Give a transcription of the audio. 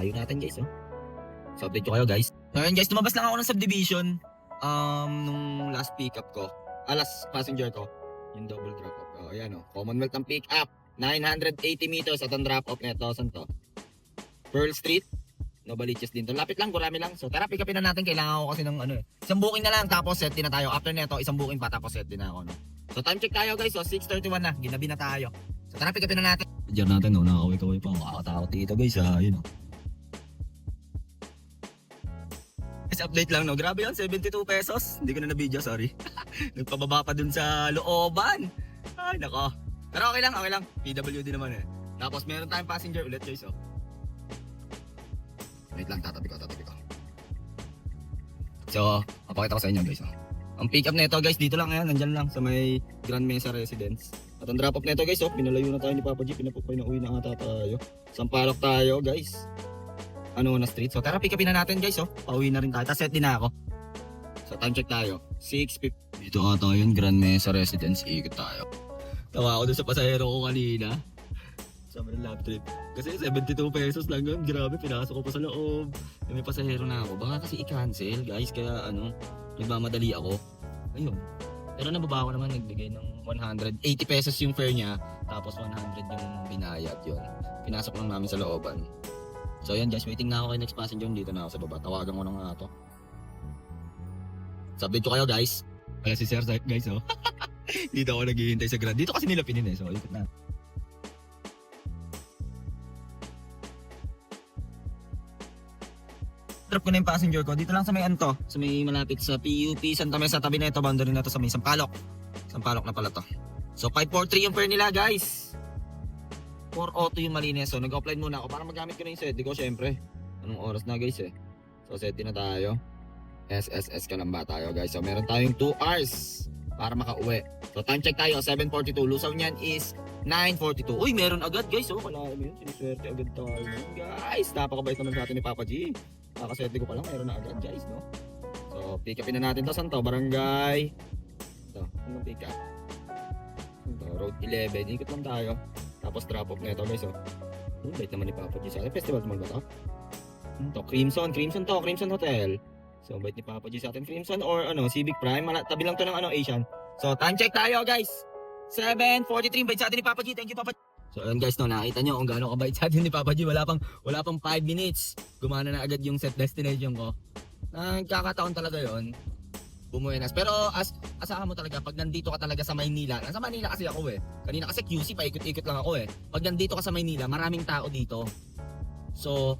Tayo natin guys, oh. So update ko kayo guys. Ngayon guys, tumabas lang ako ng subdivision nung last pickup ko. Last passenger ko. Yung double drop off. Oh, ayan oh. Commonwealth ang pick up. 980 meters at ang drop off nito. Saan to? Pearl Street. Novaliches din to. Lapit lang, gurami lang. So tara, pick upin na natin. Kailangan ko kasi ng ano eh. Isang booking na lang tapos set din na tayo. After nito, isang booking pa tapos set din na ako. No? So time check tayo guys. So 6:31 na. Ginabi na tayo. So tara, pick upin na natin. Diyan natin no. Nakakaway-kaway pa. Nakakatakot dito guys. Yun oh. Update lang no. Grabe yun, 72 pesos. Hindi ko na na-video, sorry. Nagpababa pa dun sa looban. Ay, nako. Pero okay lang, okay lang. PWD naman eh. Tapos meron tayong passenger ulit guys, oh. Wait lang, tatabi ko. So, papakita ko sa inyo guys, oh. Ang pick up nito guys, dito lang yan. Nandyan lang sa may Grand Mesa Residence. At ang drop off nito guys, oh. Pinalayo na tayo ni Papa G. Pinauwi na ata tayo. Sampalok tayo guys. Na street. So tara, pick upin na natin guys, oh. Pauwi na rin tayo. Tapos set din na ako. So time check tayo. 6:50. Dito ata yun, Grand Mesa Residence. Ikot tayo. Tawa ako dun sa pasahero ko kanina. Sama ng lap trip. Kasi 72 pesos lang yun. Grabe, pinasok ko pa sa loob. May pasahero na ako. Baka kasi i-cancel guys. Kaya nagmamadali ako. Ayun. Pero nababa ko naman, nagbigay ng 180 pesos yung fare niya. Tapos 100 yung binayad yun. Pinasok lang namin sa looban. So yan guys, waiting na ako kay next passenger. Dito na ako sa baba. Tawagan ko na nga to. So update ko kayo guys. Kaya si Sir guys, oh. Dito ako naghihintay sa Grand. Dito kasi nila pinin eh. So ikot na. Drop ko na yung passenger ko. Dito lang sa may anto. Sa may malapit sa PUP Santa Mesa. Tabi na ito. Boundary na ito sa may Sampalok. Sampalok na pala to. So 543 yung fare nila guys. 4 auto yung malinis. So nag-offline muna ako para magamit ko na yung SETI ko syempre. Anong oras na guys eh. So SETI na tayo. SSS ka lang ba tayo guys. So meron tayong 2 hours para makauwi. So time check tayo 7:42. Lusaw niyan is 9:42. Uy, meron agad guys. Oh, kailangan mo yun. Siniswerte agad tayo. Guys, napakabait naman sa atin ni Papa G. Kakasete ko pa lang. Meron na agad guys, no? So pick upin na natin to. Saan to? Barangay. Ito. Anong pick up? Ito, Road 11. Ikot lang tayo. Tapos drop off na ito guys, oh. Bait naman ni Papa G sa atin. Festival Mall ba ito? Ito, Crimson to. Crimson Hotel. So bait ni Papa G sa atin. Crimson or Civic Prime. Tabi lang to ng Asian. So time check tayo guys. 7:43. Bait sa atin ni Papa G. Thank you Papa G. So ayun guys, no, nakita nyo kung gaano kabait sa atin ni Papa G. Wala pang 5 minutes. Gumana na agad yung set destination ko. Nagkakataon talaga yon. Bumuenas. Pero asahan mo talaga pag nandito ka talaga sa Maynila. Nasa Manila kasi ako eh. Kanina kasi QC pa ikot-ikot lang ako eh. Pag nandito ka sa Maynila, maraming tao dito. So